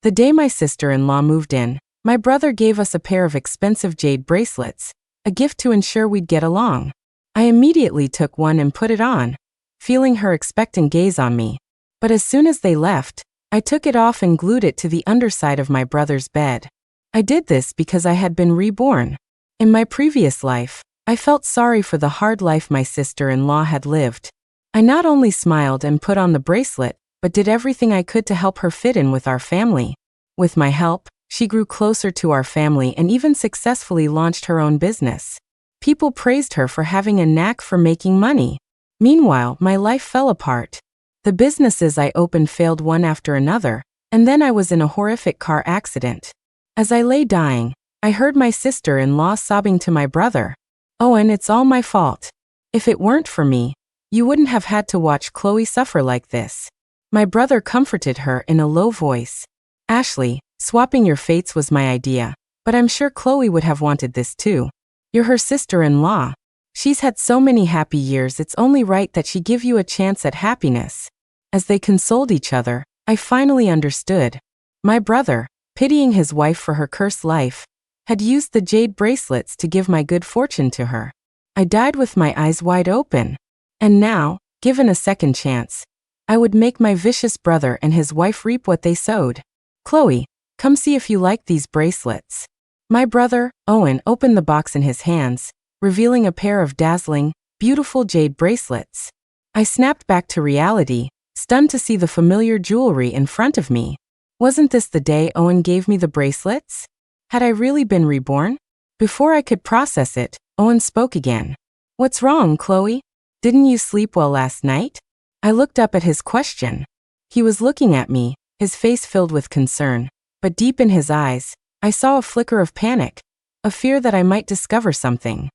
The day my sister-in-law moved in, my brother gave us a pair of expensive jade bracelets, a gift to ensure we'd get along. I immediately took one and put it on, feeling her expectant gaze on me. But as soon as they left, I took it off and glued it to the underside of my brother's bed. I did this because I had been reborn. In my previous life, I felt sorry for the hard life my sister-in-law had lived. I not only smiled and put on the bracelet, but did everything I could to help her fit in with our family. With my help, she grew closer to our family and even successfully launched her own business. People praised her for having a knack for making money. Meanwhile, my life fell apart. The businesses I opened failed one after another, and then I was in a horrific car accident. As I lay dying, I heard my sister-in-law sobbing to my brother, "Owen, it's all my fault. If it weren't for me, you wouldn't have had to watch Chloe suffer like this." My brother comforted her in a low voice. "Ashley, swapping your fates was my idea, but I'm sure Chloe would have wanted this too. You're her sister-in-law. She's had so many happy years, it's only right that she give you a chance at happiness." As they consoled each other, I finally understood. My brother, pitying his wife for her cursed life, had used the jade bracelets to give my good fortune to her. I died with my eyes wide open. And now, given a second chance, I would make my vicious brother and his wife reap what they sowed. "Chloe, come see if you like these bracelets." My brother, Owen, opened the box in his hands, revealing a pair of dazzling, beautiful jade bracelets. I snapped back to reality, stunned to see the familiar jewelry in front of me. Wasn't this the day Owen gave me the bracelets? Had I really been reborn? Before I could process it, Owen spoke again. "What's wrong, Chloe? Didn't you sleep well last night?" I looked up at his question. He was looking at me, his face filled with concern, but deep in his eyes, I saw a flicker of panic, a fear that I might discover something.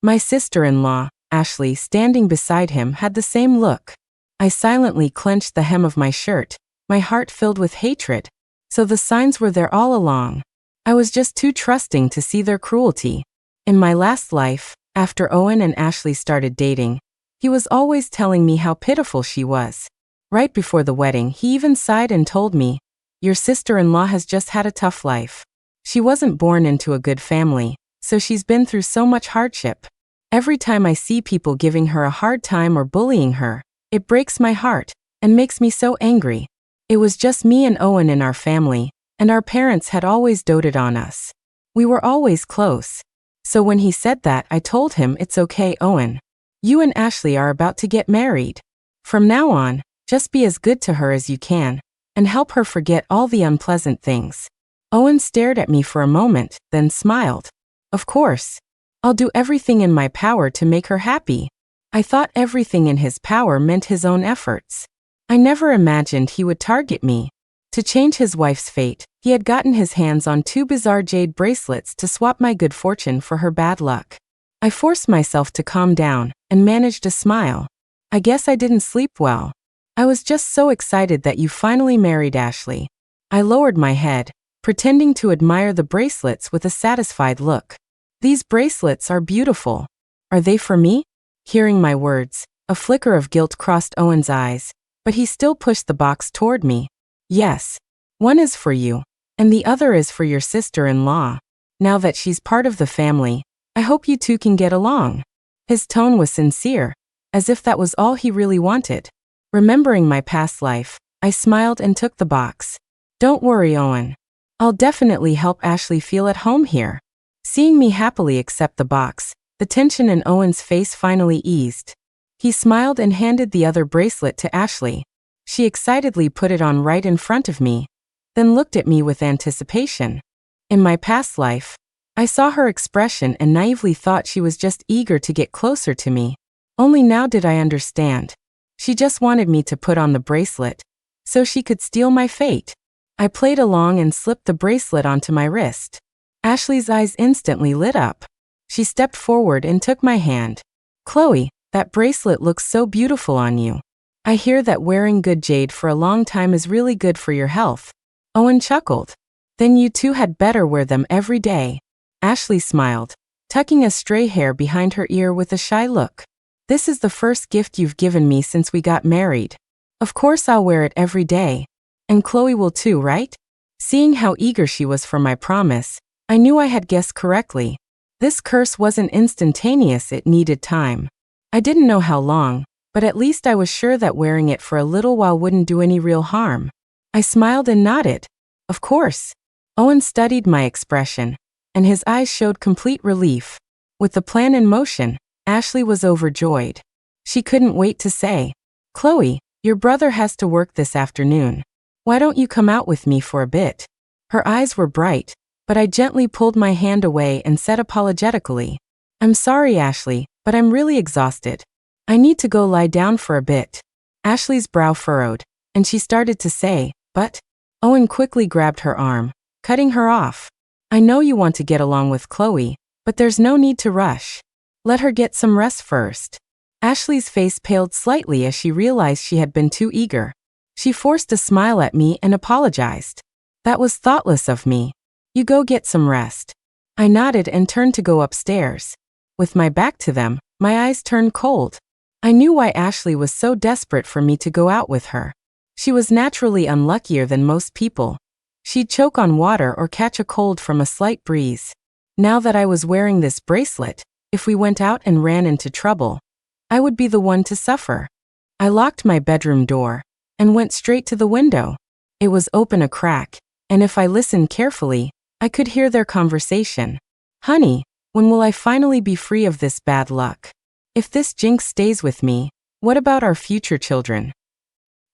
My sister-in-law, Ashley, standing beside him, had the same look. I silently clenched the hem of my shirt, my heart filled with hatred. So the signs were there all along. I was just too trusting to see their cruelty. In my last life, after Owen and Ashley started dating, he was always telling me how pitiful she was. Right before the wedding, he even sighed and told me, "Your sister-in-law has just had a tough life. She wasn't born into a good family, so she's been through so much hardship. Every time I see people giving her a hard time or bullying her, it breaks my heart and makes me so angry. It was just me and Owen in our family, and our parents had always doted on us. We were always close. So when he said that, I told him, it's okay, Owen. You and Ashley are about to get married. From now on, just be as good to her as you can, and help her forget all the unpleasant things." Owen stared at me for a moment, then smiled. "Of course. I'll do everything in my power to make her happy." I thought everything in his power meant his own efforts. I never imagined he would target me. To change his wife's fate, he had gotten his hands on 2 bizarre jade bracelets to swap my good fortune for her bad luck. I forced myself to calm down and managed a smile. "I guess I didn't sleep well. I was just so excited that you finally married Ashley." I lowered my head, pretending to admire the bracelets with a satisfied look. "These bracelets are beautiful. Are they for me?" Hearing my words, a flicker of guilt crossed Owen's eyes, but he still pushed the box toward me. "Yes. One is for you, and the other is for your sister-in-law. Now that she's part of the family, I hope you two can get along." His tone was sincere, as if that was all he really wanted. Remembering my past life, I smiled and took the box. "Don't worry, Owen. I'll definitely help Ashley feel at home here." Seeing me happily accept the box, the tension in Owen's face finally eased. He smiled and handed the other bracelet to Ashley. She excitedly put it on right in front of me, then looked at me with anticipation. In my past life, I saw her expression and naively thought she was just eager to get closer to me. Only now did I understand. She just wanted me to put on the bracelet, so she could steal my fate. I played along and slipped the bracelet onto my wrist. Ashley's eyes instantly lit up. She stepped forward and took my hand. "Chloe, that bracelet looks so beautiful on you. I hear that wearing good jade for a long time is really good for your health." Owen chuckled. "Then you two had better wear them every day." Ashley smiled, tucking a stray hair behind her ear with a shy look. "This is the first gift you've given me since we got married. Of course I'll wear it every day. And Chloe will too, right?" Seeing how eager she was for my promise, I knew I had guessed correctly. This curse wasn't instantaneous, it needed time. I didn't know how long, but at least I was sure that wearing it for a little while wouldn't do any real harm. I smiled and nodded. Of course. Owen studied my expression, and his eyes showed complete relief. With the plan in motion, Ashley was overjoyed. She couldn't wait to say, "Chloe, your brother has to work this afternoon. Why don't you come out with me for a bit?" Her eyes were bright, but I gently pulled my hand away and said apologetically, "I'm sorry, Ashley, but I'm really exhausted. I need to go lie down for a bit." Ashley's brow furrowed, and she started to say, "But..." Owen quickly grabbed her arm, cutting her off. "I know you want to get along with Chloe, but there's no need to rush. Let her get some rest first." Ashley's face paled slightly as she realized she had been too eager. She forced a smile at me and apologized. "That was thoughtless of me. You go get some rest." I nodded and turned to go upstairs. With my back to them, my eyes turned cold. I knew why Ashley was so desperate for me to go out with her. She was naturally unluckier than most people. She'd choke on water or catch a cold from a slight breeze. Now that I was wearing this bracelet, if we went out and ran into trouble, I would be the one to suffer. I locked my bedroom door and went straight to the window. It was open a crack, and if I listened carefully, I could hear their conversation. "Honey, when will I finally be free of this bad luck? If this jinx stays with me, what about our future children?"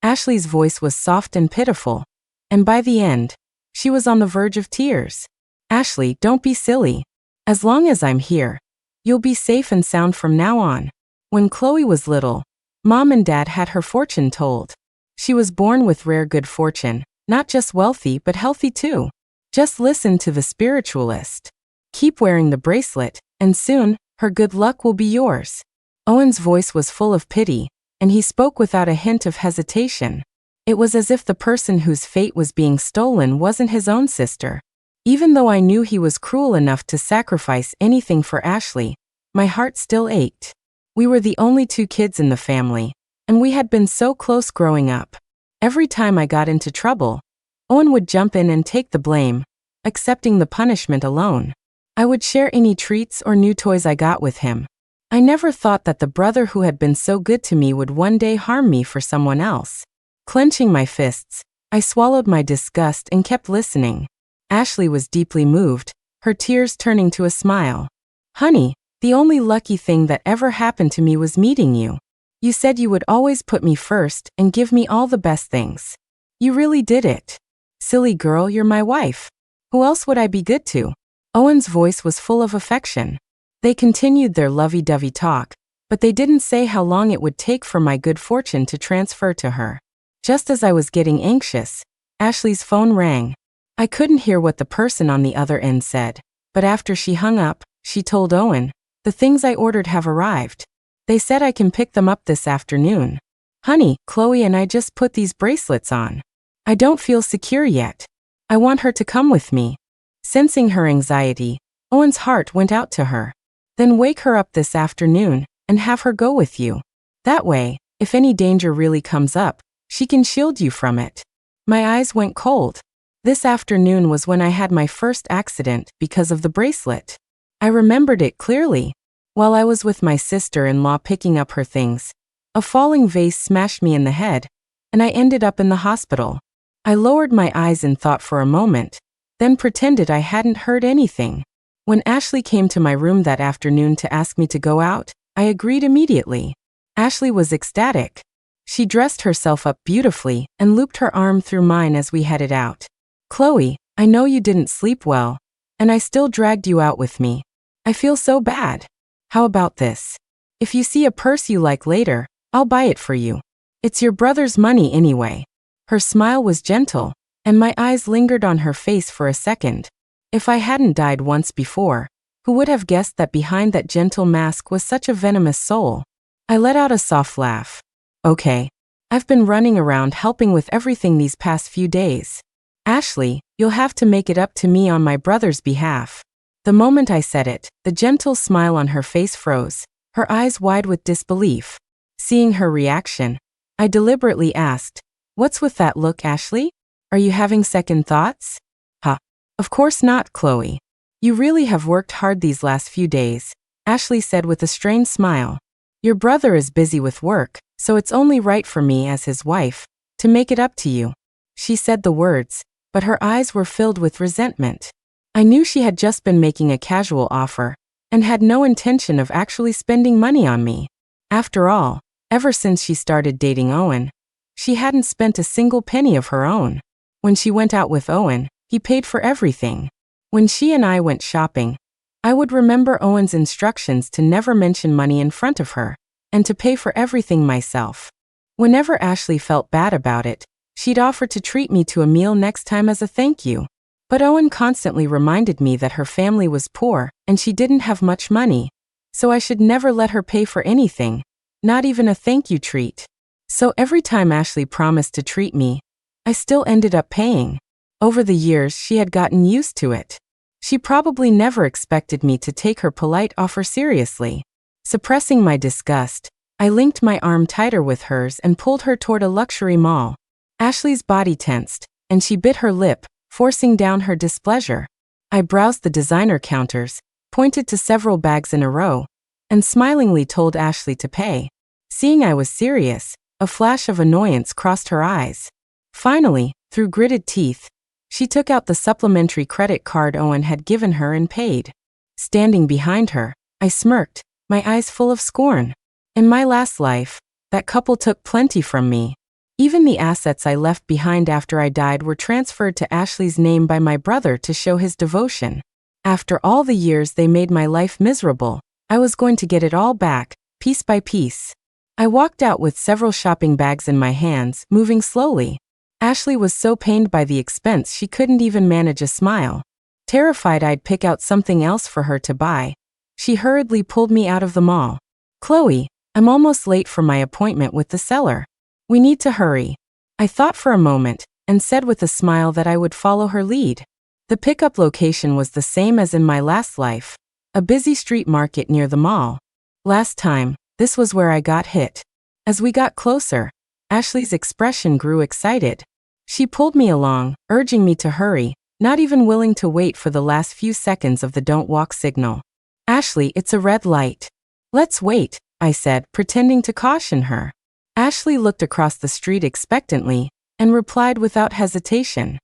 Ashley's voice was soft and pitiful, and by the end, she was on the verge of tears. "Ashley, don't be silly. As long as I'm here, you'll be safe and sound from now on. When Chloe was little, Mom and Dad had her fortune told. She was born with rare good fortune, not just wealthy but healthy too. Just listen to the spiritualist. Keep wearing the bracelet, and soon, her good luck will be yours." Owen's voice was full of pity, and he spoke without a hint of hesitation. It was as if the person whose fate was being stolen wasn't his own sister. Even though I knew he was cruel enough to sacrifice anything for Ashley, my heart still ached. We were the only two kids in the family, and we had been so close growing up. Every time I got into trouble, Owen would jump in and take the blame, accepting the punishment alone. I would share any treats or new toys I got with him. I never thought that the brother who had been so good to me would one day harm me for someone else. Clenching my fists, I swallowed my disgust and kept listening. Ashley was deeply moved, her tears turning to a smile. "Honey, the only lucky thing that ever happened to me was meeting you. You said you would always put me first and give me all the best things. You really did it. Silly girl, you're my wife. Who else would I be good to?" Owen's voice was full of affection. They continued their lovey-dovey talk, but they didn't say how long it would take for my good fortune to transfer to her. Just as I was getting anxious, Ashley's phone rang. I couldn't hear what the person on the other end said, but after she hung up, she told Owen, "The things I ordered have arrived. They said I can pick them up this afternoon. Honey, Chloe and I just put these bracelets on. I don't feel secure yet. I want her to come with me." Sensing her anxiety, Owen's heart went out to her. "Then wake her up this afternoon and have her go with you. That way, if any danger really comes up, she can shield you from it." My eyes went cold. This afternoon was when I had my first accident because of the bracelet. I remembered it clearly. While I was with my sister-in-law picking up her things, a falling vase smashed me in the head, and I ended up in the hospital. I lowered my eyes in thought for a moment, then pretended I hadn't heard anything. When Ashley came to my room that afternoon to ask me to go out, I agreed immediately. Ashley was ecstatic. She dressed herself up beautifully and looped her arm through mine as we headed out. "Chloe, I know you didn't sleep well, and I still dragged you out with me. I feel so bad. How about this? If you see a purse you like later, I'll buy it for you. It's your brother's money anyway." Her smile was gentle, and my eyes lingered on her face for a second. If I hadn't died once before, who would have guessed that behind that gentle mask was such a venomous soul? I let out a soft laugh. "Okay. I've been running around helping with everything these past few days. Ashley, you'll have to make it up to me on my brother's behalf." The moment I said it, the gentle smile on her face froze, her eyes wide with disbelief. Seeing her reaction, I deliberately asked, "What's with that look, Ashley? Are you having second thoughts? Huh. Of course not, Chloe. You really have worked hard these last few days, Ashley said with a strained smile. Your brother is busy with work, so it's only right for me as his wife to make it up to you. She said the words, but her eyes were filled with resentment. I knew she had just been making a casual offer and had no intention of actually spending money on me. After all, ever since she started dating Owen, she hadn't spent a single penny of her own. When she went out with Owen, he paid for everything. When she and I went shopping, I would remember Owen's instructions to never mention money in front of her and to pay for everything myself. Whenever Ashley felt bad about it, she'd offer to treat me to a meal next time as a thank you. But Owen constantly reminded me that her family was poor and she didn't have much money, so I should never let her pay for anything, not even a thank you treat. So every time Ashley promised to treat me, I still ended up paying. Over the years, she had gotten used to it. She probably never expected me to take her polite offer seriously. Suppressing my disgust, I linked my arm tighter with hers and pulled her toward a luxury mall. Ashley's body tensed, and she bit her lip, forcing down her displeasure. I browsed the designer counters, pointed to several bags in a row, and smilingly told Ashley to pay. Seeing I was serious, a flash of annoyance crossed her eyes. Finally, through gritted teeth, she took out the supplementary credit card Owen had given her and paid. Standing behind her, I smirked, my eyes full of scorn. In my last life, that couple took plenty from me. Even the assets I left behind after I died were transferred to Ashley's name by my brother to show his devotion. After all the years they made my life miserable, I was going to get it all back, piece by piece. I walked out with several shopping bags in my hands, moving slowly. Ashley was so pained by the expense she couldn't even manage a smile. Terrified I'd pick out something else for her to buy, she hurriedly pulled me out of the mall. Chloe, I'm almost late for my appointment with the seller. We need to hurry. I thought for a moment, and said with a smile that I would follow her lead. The pickup location was the same as in my last life, a busy street market near the mall. Last time, this was where I got hit. As we got closer, Ashley's expression grew excited. She pulled me along, urging me to hurry, not even willing to wait for the last few seconds of the don't walk signal. Ashley, it's a red light. Let's wait, I said, pretending to caution her. Ashley looked across the street expectantly and replied without hesitation.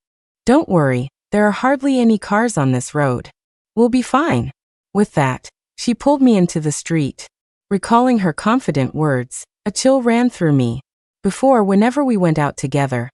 Don't worry, there are hardly any cars on this road. We'll be fine. With that, she pulled me into the street. Recalling her confident words, a chill ran through me. Before, whenever we went out together,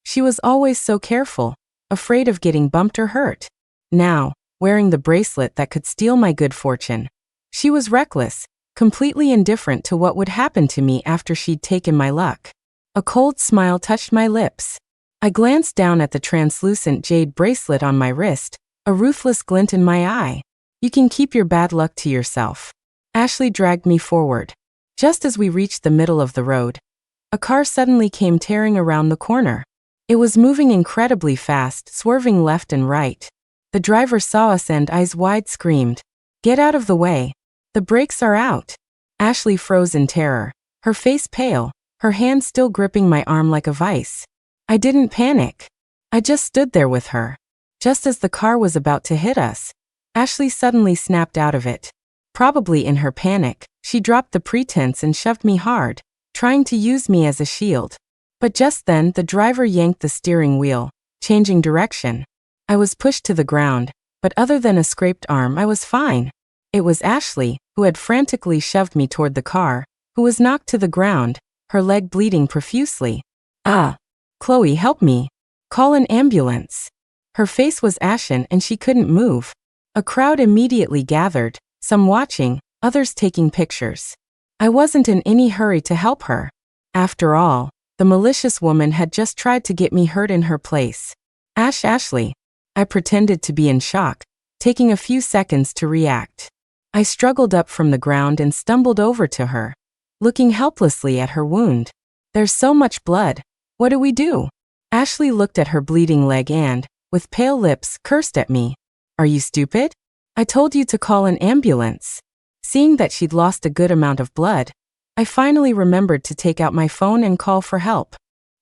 she was always so careful, afraid of getting bumped or hurt. Now, wearing the bracelet that could steal my good fortune, she was reckless, completely indifferent to what would happen to me after she'd taken my luck. A cold smile touched my lips. I glanced down at the translucent jade bracelet on my wrist, a ruthless glint in my eye. You can keep your bad luck to yourself. Ashley dragged me forward. Just as we reached the middle of the road, a car suddenly came tearing around the corner. It was moving incredibly fast, swerving left and right. The driver saw us and, eyes wide, screamed, "Get out of the way. The brakes are out." Ashley froze in terror, her face pale, her hand still gripping my arm like a vice. I didn't panic. I just stood there with her. Just as the car was about to hit us, Ashley suddenly snapped out of it. Probably in her panic, she dropped the pretense and shoved me hard, trying to use me as a shield. But just then, the driver yanked the steering wheel, changing direction. I was pushed to the ground, but other than a scraped arm, I was fine. It was Ashley, who had frantically shoved me toward the car, who was knocked to the ground, her leg bleeding profusely. "Ah! Chloe, help me. Call an ambulance." Her face was ashen and she couldn't move. A crowd immediately gathered, some watching, others taking pictures. I wasn't in any hurry to help her. After all, the malicious woman had just tried to get me hurt in her place. Ashley. I pretended to be in shock, taking a few seconds to react. I struggled up from the ground and stumbled over to her, looking helplessly at her wound. "There's so much blood. What do we do?" Ashley looked at her bleeding leg and, with pale lips, cursed at me. "Are you stupid? I told you to call an ambulance." Seeing that she'd lost a good amount of blood, I finally remembered to take out my phone and call for help.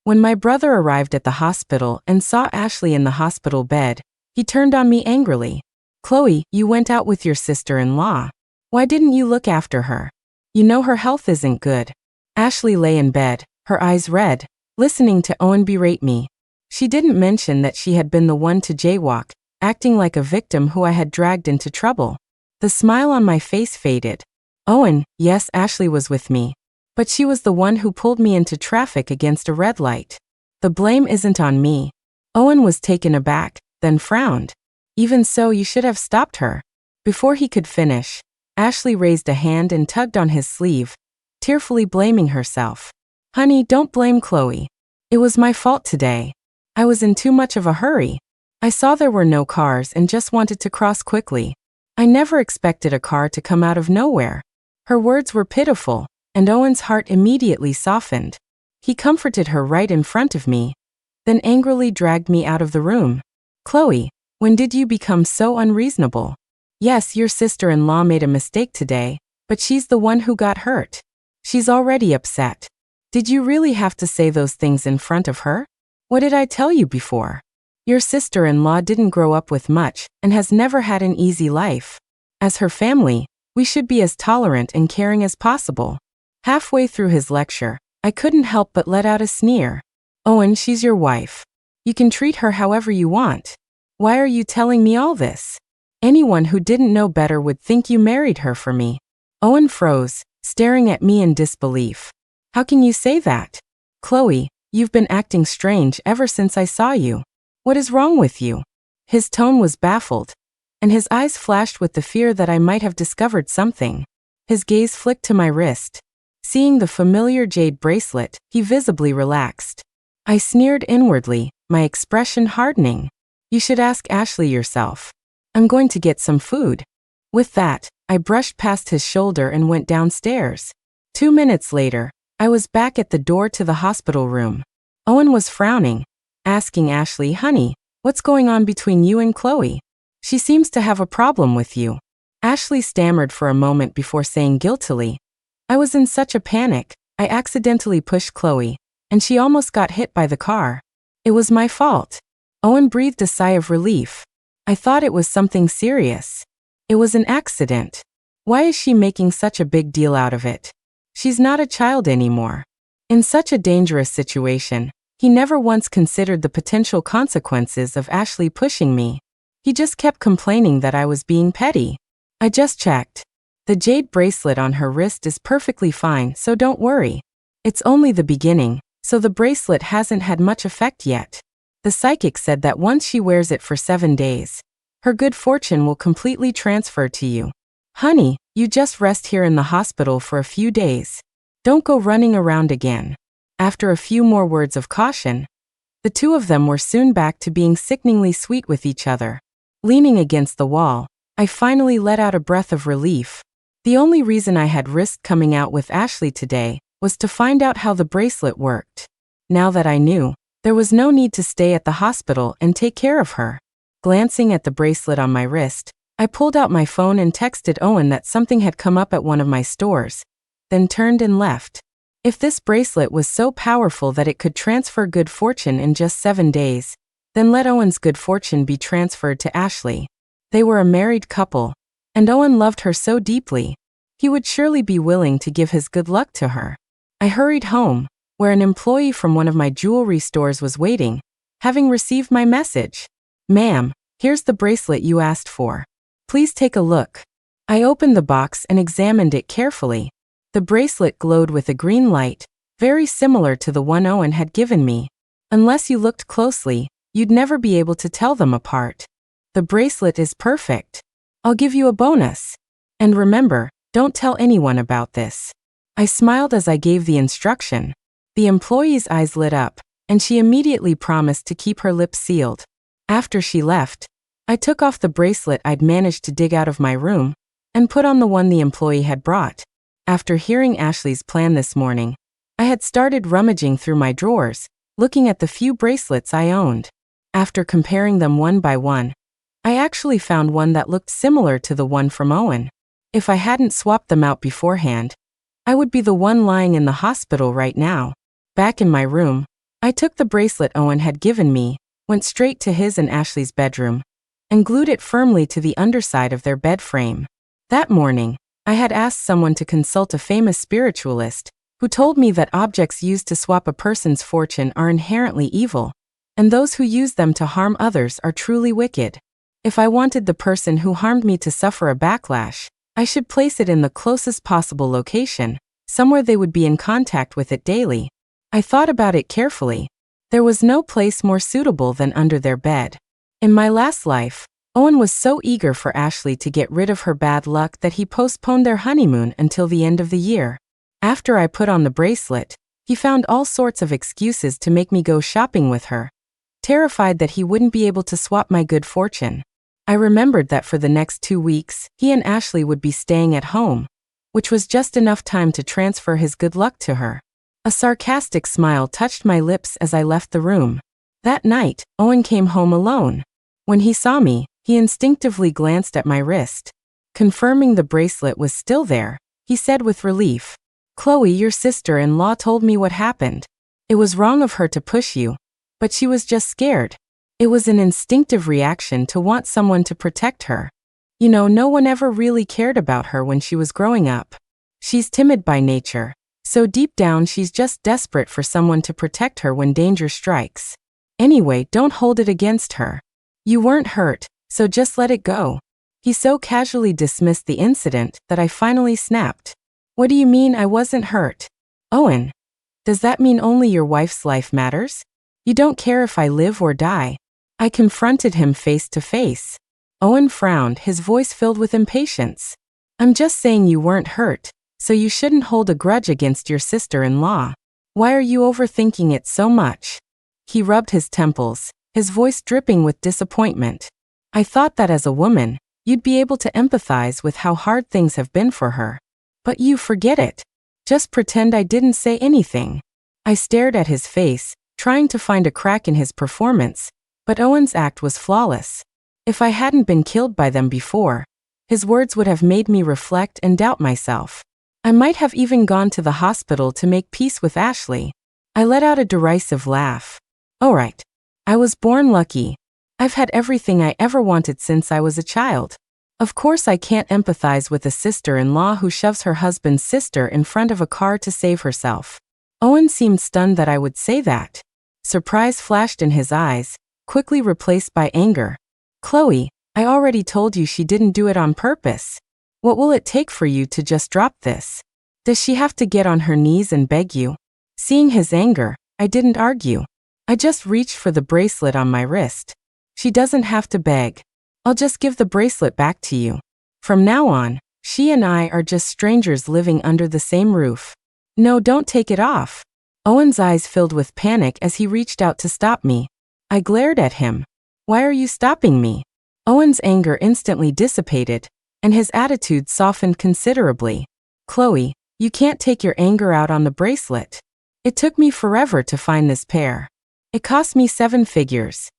When my brother arrived at the hospital and saw Ashley in the hospital bed, he turned on me angrily. Chloe, you went out with your sister-in-law. Why didn't you look after her? You know her health isn't good. Ashley lay in bed, her eyes red, listening to Owen berate me. She didn't mention that she had been the one to jaywalk, acting like a victim who I had dragged into trouble. The smile on my face faded. Owen, yes, Ashley was with me. But she was the one who pulled me into traffic against a red light. The blame isn't on me. Owen was taken aback, then frowned. Even so, you should have stopped her. Before he could finish, Ashley raised a hand and tugged on his sleeve, tearfully blaming herself. Honey, don't blame Chloe. It was my fault today. I was in too much of a hurry. I saw there were no cars and just wanted to cross quickly. I never expected a car to come out of nowhere. Her words were pitiful, and Owen's heart immediately softened. He comforted her right in front of me, then angrily dragged me out of the room. Chloe, when did you become so unreasonable? Yes, your sister-in-law made a mistake today, but she's the one who got hurt. She's already upset. Did you really have to say those things in front of her? What did I tell you before? Your sister-in-law didn't grow up with much and has never had an easy life. As her family, we should be as tolerant and caring as possible. Halfway through his lecture, I couldn't help but let out a sneer. Owen, she's your wife. You can treat her however you want. Why are you telling me all this? Anyone who didn't know better would think you married her for me. Owen froze, staring at me in disbelief. How can you say that? Chloe, you've been acting strange ever since I saw you. What is wrong with you? His tone was baffled, and his eyes flashed with the fear that I might have discovered something. His gaze flicked to my wrist. Seeing the familiar jade bracelet, he visibly relaxed. I sneered inwardly, my expression hardening. You should ask Ashley yourself. I'm going to get some food. With that, I brushed past his shoulder and went downstairs. 2 minutes later, I was back at the door to the hospital room. Owen was frowning, asking Ashley, honey, what's going on between you and Chloe? She seems to have a problem with you. Ashley stammered for a moment before saying guiltily, I was in such a panic, I accidentally pushed Chloe, and she almost got hit by the car. It was my fault. Owen breathed a sigh of relief. I thought it was something serious. It was an accident. Why is she making such a big deal out of it? She's not a child anymore. In such a dangerous situation, he never once considered the potential consequences of Ashley pushing me. He just kept complaining that I was being petty. I just checked. The jade bracelet on her wrist is perfectly fine, so don't worry. It's only the beginning, so the bracelet hasn't had much effect yet. The psychic said that once she wears it for 7 days, her good fortune will completely transfer to you. Honey, you just rest here in the hospital for a few days. Don't go running around again. After a few more words of caution, the two of them were soon back to being sickeningly sweet with each other. Leaning against the wall, I finally let out a breath of relief. The only reason I had risked coming out with Ashley today was to find out how the bracelet worked. Now that I knew, there was no need to stay at the hospital and take care of her. Glancing at the bracelet on my wrist, I pulled out my phone and texted Owen that something had come up at one of my stores, then turned and left. If this bracelet was so powerful that it could transfer good fortune in just 7 days, then let Owen's good fortune be transferred to Ashley. They were a married couple, and Owen loved her so deeply, he would surely be willing to give his good luck to her. I hurried home, where an employee from one of my jewelry stores was waiting, having received my message. Ma'am, here's the bracelet you asked for. Please take a look. I opened the box and examined it carefully. The bracelet glowed with a green light, very similar to the one Owen had given me. Unless you looked closely, you'd never be able to tell them apart. The bracelet is perfect. I'll give you a bonus. And remember, don't tell anyone about this. I smiled as I gave the instruction. The employee's eyes lit up, and she immediately promised to keep her lips sealed. After she left, I took off the bracelet I'd managed to dig out of my room and put on the one the employee had brought. After hearing Ashley's plan this morning, I had started rummaging through my drawers, looking at the few bracelets I owned. After comparing them one by one, I actually found one that looked similar to the one from Owen. If I hadn't swapped them out beforehand, I would be the one lying in the hospital right now. Back in my room, I took the bracelet Owen had given me, went straight to his and Ashley's bedroom, and glued it firmly to the underside of their bed frame. That morning, I had asked someone to consult a famous spiritualist, who told me that objects used to swap a person's fortune are inherently evil, and those who use them to harm others are truly wicked. If I wanted the person who harmed me to suffer a backlash, I should place it in the closest possible location, somewhere they would be in contact with it daily. I thought about it carefully. There was no place more suitable than under their bed. In my last life, Owen was so eager for Ashley to get rid of her bad luck that he postponed their honeymoon until the end of the year. After I put on the bracelet, he found all sorts of excuses to make me go shopping with her, terrified that he wouldn't be able to swap my good fortune. I remembered that for the next 2 weeks, he and Ashley would be staying at home, which was just enough time to transfer his good luck to her. A sarcastic smile touched my lips as I left the room. That night, Owen came home alone. When he saw me, he instinctively glanced at my wrist. Confirming the bracelet was still there, he said with relief, "Chloe, your sister-in-law told me what happened. It was wrong of her to push you, but she was just scared. It was an instinctive reaction to want someone to protect her. You know, no one ever really cared about her when she was growing up. She's timid by nature, so deep down she's just desperate for someone to protect her when danger strikes. Anyway, don't hold it against her. You weren't hurt, so just let it go." He so casually dismissed the incident that I finally snapped. "What do you mean I wasn't hurt? Owen, does that mean only your wife's life matters? You don't care if I live or die?" I confronted him face to face. Owen frowned, his voice filled with impatience. "I'm just saying you weren't hurt, so you shouldn't hold a grudge against your sister-in-law. Why are you overthinking it so much?" He rubbed his temples, his voice dripping with disappointment. "I thought that as a woman, you'd be able to empathize with how hard things have been for her. But you forget it. Just pretend I didn't say anything." I stared at his face, trying to find a crack in his performance, but Owen's act was flawless. If I hadn't been killed by them before, his words would have made me reflect and doubt myself. I might have even gone to the hospital to make peace with Ashley. I let out a derisive laugh. "All right. I was born lucky. I've had everything I ever wanted since I was a child. Of course I can't empathize with a sister-in-law who shoves her husband's sister in front of a car to save herself." Owen seemed stunned that I would say that. Surprise flashed in his eyes, quickly replaced by anger. "Chloe, I already told you she didn't do it on purpose. What will it take for you to just drop this? Does she have to get on her knees and beg you?" Seeing his anger, I didn't argue. I just reached for the bracelet on my wrist. "She doesn't have to beg. I'll just give the bracelet back to you. From now on, she and I are just strangers living under the same roof." "No, don't take it off." Owen's eyes filled with panic as he reached out to stop me. I glared at him. "Why are you stopping me?" Owen's anger instantly dissipated, and his attitude softened considerably. "Chloe, you can't take your anger out on the bracelet. It took me forever to find this pair. It cost me 7 figures.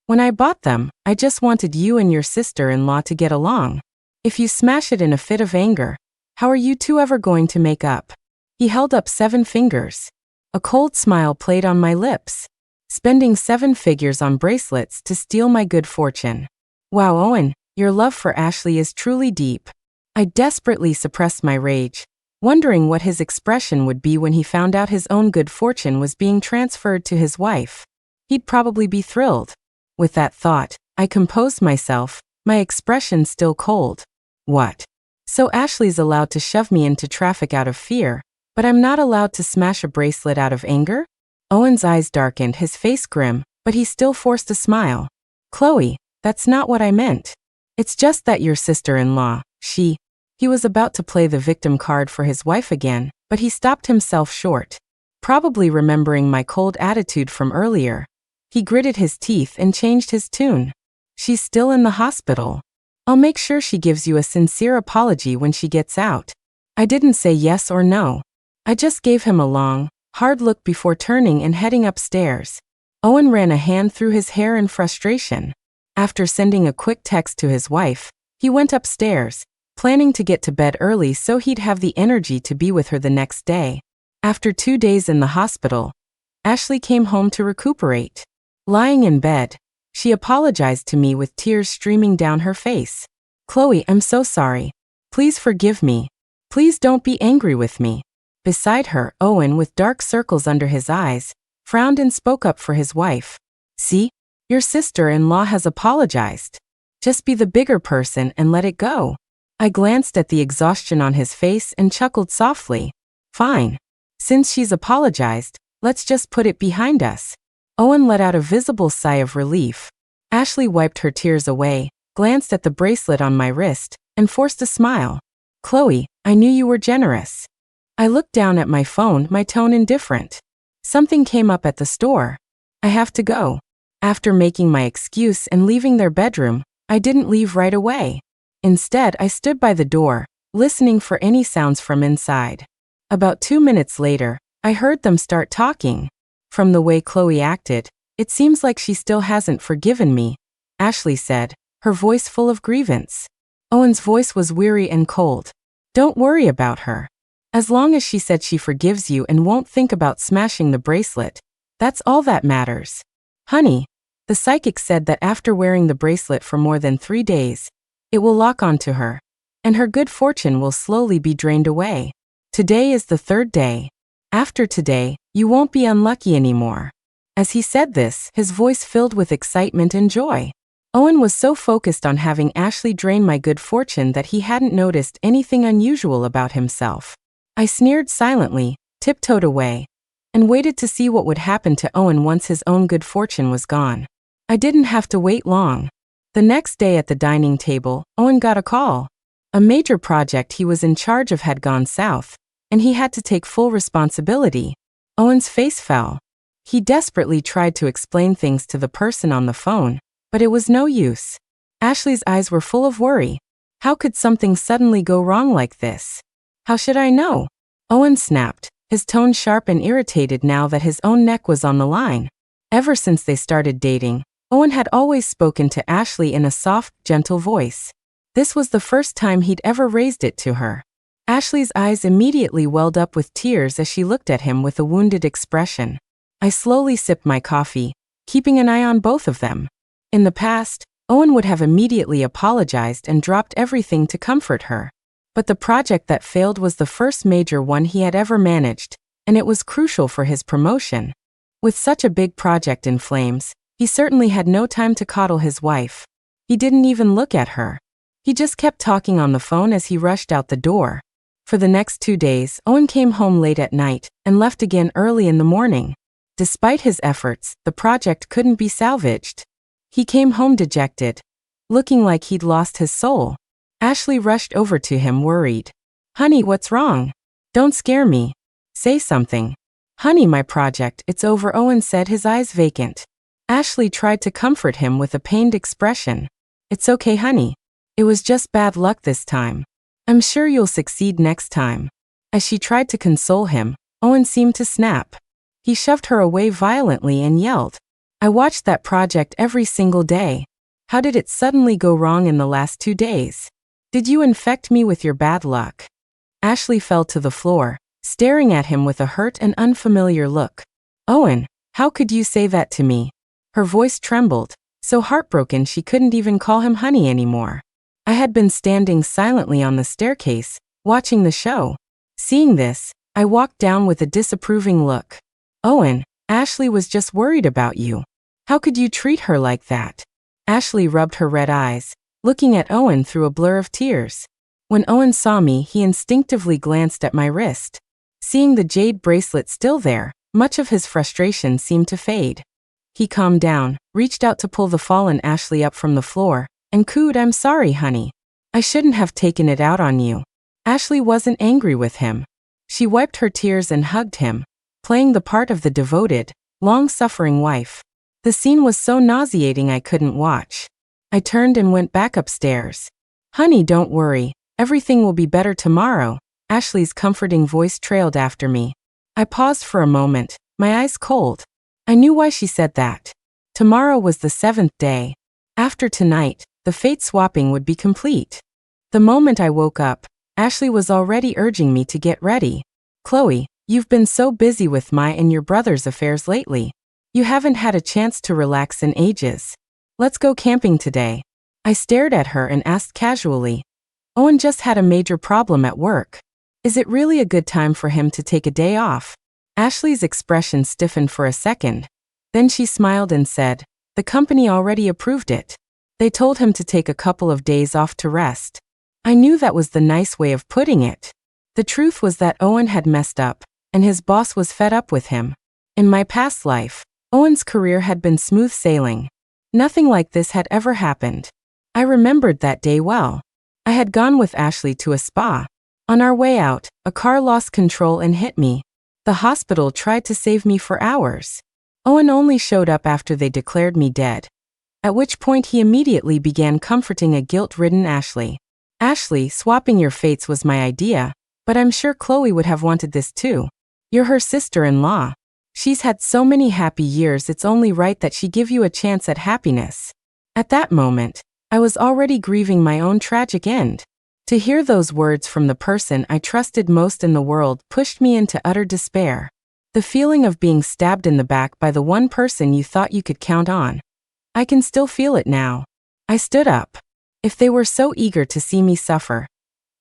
When I bought them, I just wanted you and your sister-in-law to get along. If you smash it in a fit of anger, how are you two ever going to make up?" He held up 7 fingers. A cold smile played on my lips. "Spending 7 figures on bracelets to steal my good fortune. Wow, Owen, your love for Ashley is truly deep." I desperately suppressed my rage, wondering what his expression would be when he found out his own good fortune was being transferred to his wife. He'd probably be thrilled. With that thought, I composed myself, my expression still cold. "What? So Ashley's allowed to shove me into traffic out of fear, but I'm not allowed to smash a bracelet out of anger?" Owen's eyes darkened, his face grim, but he still forced a smile. "Chloe, that's not what I meant. It's just that your sister-in-law, He was about to play the victim card for his wife again, but he stopped himself short. Probably remembering my cold attitude from earlier, he gritted his teeth and changed his tune. "She's still in the hospital. I'll make sure she gives you a sincere apology when she gets out." I didn't say yes or no. I just gave him a long, hard look before turning and heading upstairs. Owen ran a hand through his hair in frustration. After sending a quick text to his wife, he went upstairs, planning to get to bed early so he'd have the energy to be with her the next day. After 2 days in the hospital, Ashley came home to recuperate. Lying in bed, she apologized to me with tears streaming down her face. Chloe, I'm so sorry. Please forgive me. Please don't be angry with me. Beside her, Owen, with dark circles under his eyes, frowned and spoke up for his wife. See? Your sister-in-law has apologized. Just be the bigger person and let it go. I glanced at the exhaustion on his face and chuckled softly. Fine. Since she's apologized, let's just put it behind us. Owen let out a visible sigh of relief. Ashley wiped her tears away, glanced at the bracelet on my wrist, and forced a smile. Chloe, I knew you were generous. I looked down at my phone, my tone indifferent. Something came up at the store. I have to go. After making my excuse and leaving their bedroom, I didn't leave right away. Instead, I stood by the door, listening for any sounds from inside. About 2 minutes later, I heard them start talking. From the way Chloe acted, it seems like she still hasn't forgiven me, Ashley said, her voice full of grievance. Owen's voice was weary and cold. Don't worry about her. As long as she said she forgives you and won't think about smashing the bracelet, that's all that matters. Honey, the psychic said that after wearing the bracelet for more than 3 days, it will lock onto her, and her good fortune will slowly be drained away. Today is the 3rd day. After today, you won't be unlucky anymore. As he said this, his voice filled with excitement and joy. Owen was so focused on having Ashley drain my good fortune that he hadn't noticed anything unusual about himself. I sneered silently, tiptoed away, and waited to see what would happen to Owen once his own good fortune was gone. I didn't have to wait long. The next day at the dining table, Owen got a call. A major project he was in charge of had gone south, and he had to take full responsibility. Owen's face fell. He desperately tried to explain things to the person on the phone, but it was no use. Ashley's eyes were full of worry. How could something suddenly go wrong like this? How should I know? Owen snapped, his tone sharp and irritated now that his own neck was on the line. Ever since they started dating, Owen had always spoken to Ashley in a soft, gentle voice. This was the first time he'd ever raised it to her. Ashley's eyes immediately welled up with tears as she looked at him with a wounded expression. I slowly sipped my coffee, keeping an eye on both of them. In the past, Owen would have immediately apologized and dropped everything to comfort her. But the project that failed was the first major one he had ever managed, and it was crucial for his promotion. With such a big project in flames, he certainly had no time to coddle his wife. He didn't even look at her. He just kept talking on the phone as he rushed out the door. For the next 2 days, Owen came home late at night and left again early in the morning. Despite his efforts, the project couldn't be salvaged. He came home dejected, looking like he'd lost his soul. Ashley rushed over to him worried. Honey, what's wrong? Don't scare me. Say something. Honey, my project, it's over, Owen said, his eyes vacant. Ashley tried to comfort him with a pained expression. It's okay, honey. It was just bad luck this time. I'm sure you'll succeed next time. As she tried to console him, Owen seemed to snap. He shoved her away violently and yelled. I watched that project every single day. How did it suddenly go wrong in the last 2 days? Did you infect me with your bad luck? Ashley fell to the floor, staring at him with a hurt and unfamiliar look. Owen, how could you say that to me? Her voice trembled, so heartbroken she couldn't even call him honey anymore. I had been standing silently on the staircase, watching the show. Seeing this, I walked down with a disapproving look. Owen, Ashley was just worried about you. How could you treat her like that? Ashley rubbed her red eyes, looking at Owen through a blur of tears. When Owen saw me, he instinctively glanced at my wrist. Seeing the jade bracelet still there, much of his frustration seemed to fade. He calmed down, reached out to pull the fallen Ashley up from the floor, and cooed, I'm sorry, honey. I shouldn't have taken it out on you. Ashley wasn't angry with him. She wiped her tears and hugged him, playing the part of the devoted, long-suffering wife. The scene was so nauseating I couldn't watch. I turned and went back upstairs. Honey, don't worry. Everything will be better tomorrow, Ashley's comforting voice trailed after me. I paused for a moment, my eyes cold. I knew why she said that. Tomorrow was the 7th day. After tonight, the fate swapping would be complete. The moment I woke up, Ashley was already urging me to get ready. Chloe, You've been so busy with my and your brother's affairs lately. You haven't had a chance to relax in ages. Let's go camping today. I stared at her and asked casually. Owen just had a major problem at work. Is it really a good time for him to take a day off? Ashley's expression stiffened for a second. Then she smiled and said, the company already approved it. They told him to take a couple of days off to rest. I knew that was the nice way of putting it. The truth was that Owen had messed up, and his boss was fed up with him. In my past life, Owen's career had been smooth sailing. Nothing like this had ever happened. I remembered that day well. I had gone with Ashley to a spa. On our way out, a car lost control and hit me. The hospital tried to save me for hours. Owen only showed up after they declared me dead. At which point he immediately began comforting a guilt-ridden Ashley. Ashley, swapping your fates was my idea, but I'm sure Chloe would have wanted this too. You're her sister-in-law. She's had so many happy years, it's only right that she give you a chance at happiness. At that moment, I was already grieving my own tragic end. To hear those words from the person I trusted most in the world pushed me into utter despair. The feeling of being stabbed in the back by the one person you thought you could count on. I can still feel it now. I stood up. If they were so eager to see me suffer,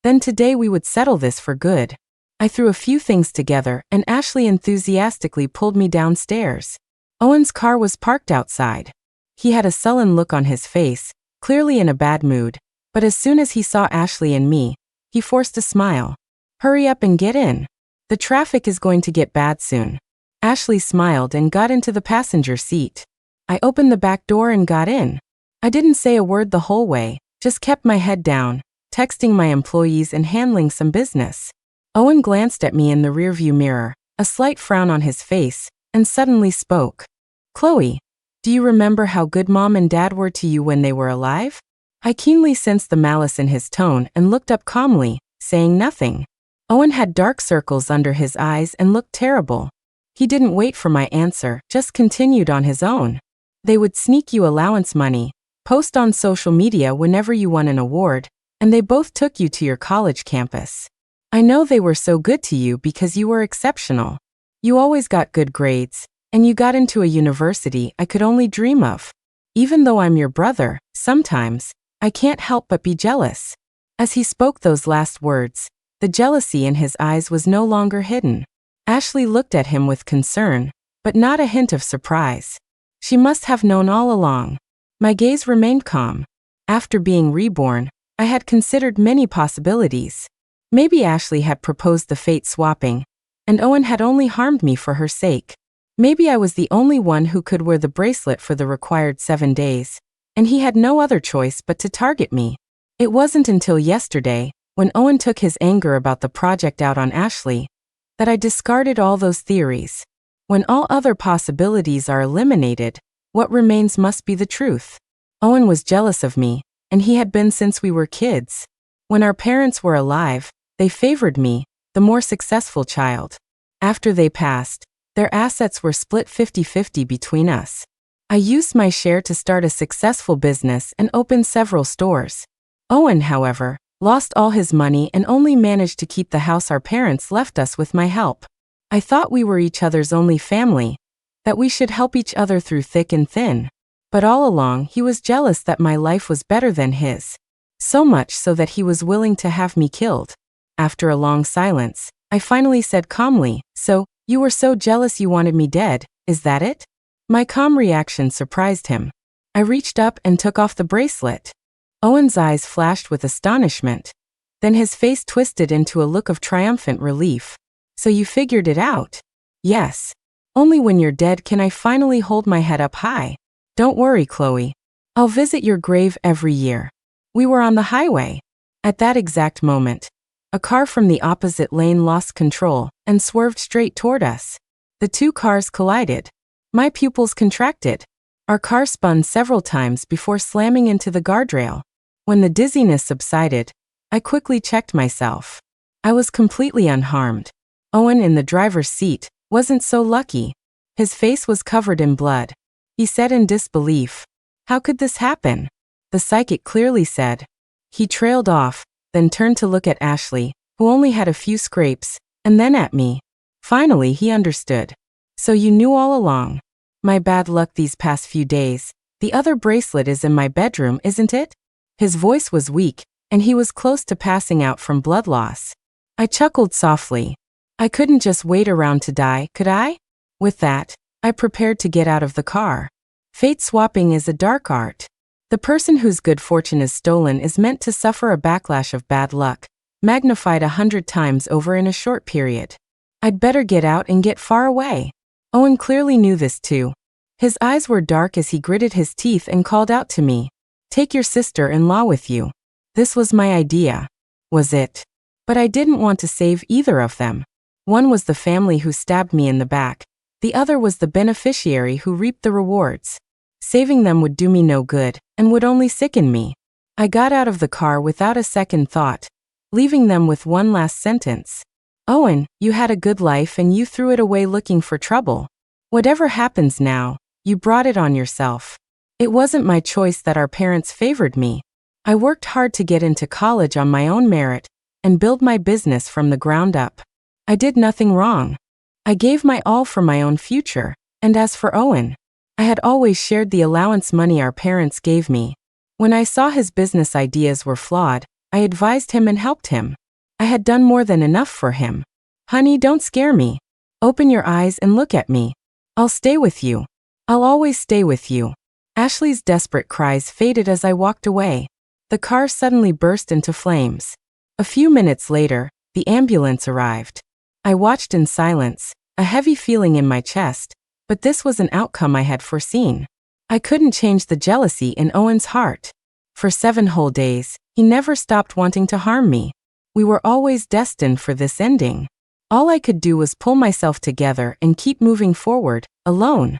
then today we would settle this for good. I threw a few things together and Ashley enthusiastically pulled me downstairs. Owen's car was parked outside. He had a sullen look on his face, clearly in a bad mood, but as soon as he saw Ashley and me, he forced a smile. Hurry up and get in. The traffic is going to get bad soon. Ashley smiled and got into the passenger seat. I opened the back door and got in. I didn't say a word the whole way, just kept my head down, texting my employees and handling some business. Owen glanced at me in the rearview mirror, a slight frown on his face, and suddenly spoke. Chloe, do you remember how good Mom and Dad were to you when they were alive? I keenly sensed the malice in his tone and looked up calmly, saying nothing. Owen had dark circles under his eyes and looked terrible. He didn't wait for my answer, just continued on his own. They would sneak you allowance money, post on social media whenever you won an award, and they both took you to your college campus. I know they were so good to you because you were exceptional. You always got good grades, and you got into a university I could only dream of. Even though I'm your brother, sometimes, I can't help but be jealous. As he spoke those last words, the jealousy in his eyes was no longer hidden. Ashley looked at him with concern, but not a hint of surprise. She must have known all along. My gaze remained calm. After being reborn, I had considered many possibilities. Maybe Ashley had proposed the fate swapping, and Owen had only harmed me for her sake. Maybe I was the only one who could wear the bracelet for the required 7 days, and he had no other choice but to target me. It wasn't until yesterday, when Owen took his anger about the project out on Ashley, that I discarded all those theories. When all other possibilities are eliminated, what remains must be the truth. Owen was jealous of me, and he had been since we were kids. When our parents were alive, they favored me, the more successful child. After they passed, their assets were split 50-50 between us. I used my share to start a successful business and open several stores. Owen, however, lost all his money and only managed to keep the house our parents left us with my help. I thought we were each other's only family, that we should help each other through thick and thin. But all along he was jealous that my life was better than his. So much so that he was willing to have me killed. After a long silence, I finally said calmly, "So, you were so jealous you wanted me dead, is that it?" My calm reaction surprised him. I reached up and took off the bracelet. Owen's eyes flashed with astonishment. Then his face twisted into a look of triumphant relief. "So you figured it out?" "Yes. Only when you're dead can I finally hold my head up high. Don't worry, Chloe. I'll visit your grave every year." We were on the highway. At that exact moment, a car from the opposite lane lost control and swerved straight toward us. The two cars collided. My pupils contracted. Our car spun several times before slamming into the guardrail. When the dizziness subsided, I quickly checked myself. I was completely unharmed. Owen, in the driver's seat, wasn't so lucky. His face was covered in blood. He said in disbelief, "How could this happen?" The psychic clearly said. He trailed off, then turned to look at Ashley, who only had a few scrapes, and then at me. Finally, he understood. So you knew all along. My bad luck these past few days. The other bracelet is in my bedroom, isn't it? His voice was weak, and he was close to passing out from blood loss. I chuckled softly. I couldn't just wait around to die, could I? With that, I prepared to get out of the car. Fate swapping is a dark art. The person whose good fortune is stolen is meant to suffer a backlash of bad luck, magnified 100 times over in a short period. I'd better get out and get far away. Owen clearly knew this too. His eyes were dark as he gritted his teeth and called out to me. Take your sister-in-law with you. This was my idea. Was it? But I didn't want to save either of them. One was the family who stabbed me in the back. The other was the beneficiary who reaped the rewards. Saving them would do me no good, and would only sicken me. I got out of the car without a second thought, leaving them with one last sentence. Owen, you had a good life and you threw it away looking for trouble. Whatever happens now, you brought it on yourself. It wasn't my choice that our parents favored me. I worked hard to get into college on my own merit and build my business from the ground up. I did nothing wrong. I gave my all for my own future, and as for Owen, I had always shared the allowance money our parents gave me. When I saw his business ideas were flawed, I advised him and helped him. I had done more than enough for him. Honey, don't scare me. Open your eyes and look at me. I'll stay with you. I'll always stay with you. Ashley's desperate cries faded as I walked away. The car suddenly burst into flames. A few minutes later, the ambulance arrived. I watched in silence, a heavy feeling in my chest, but this was an outcome I had foreseen. I couldn't change the jealousy in Owen's heart. For 7 whole days, he never stopped wanting to harm me. We were always destined for this ending. All I could do was pull myself together and keep moving forward, alone.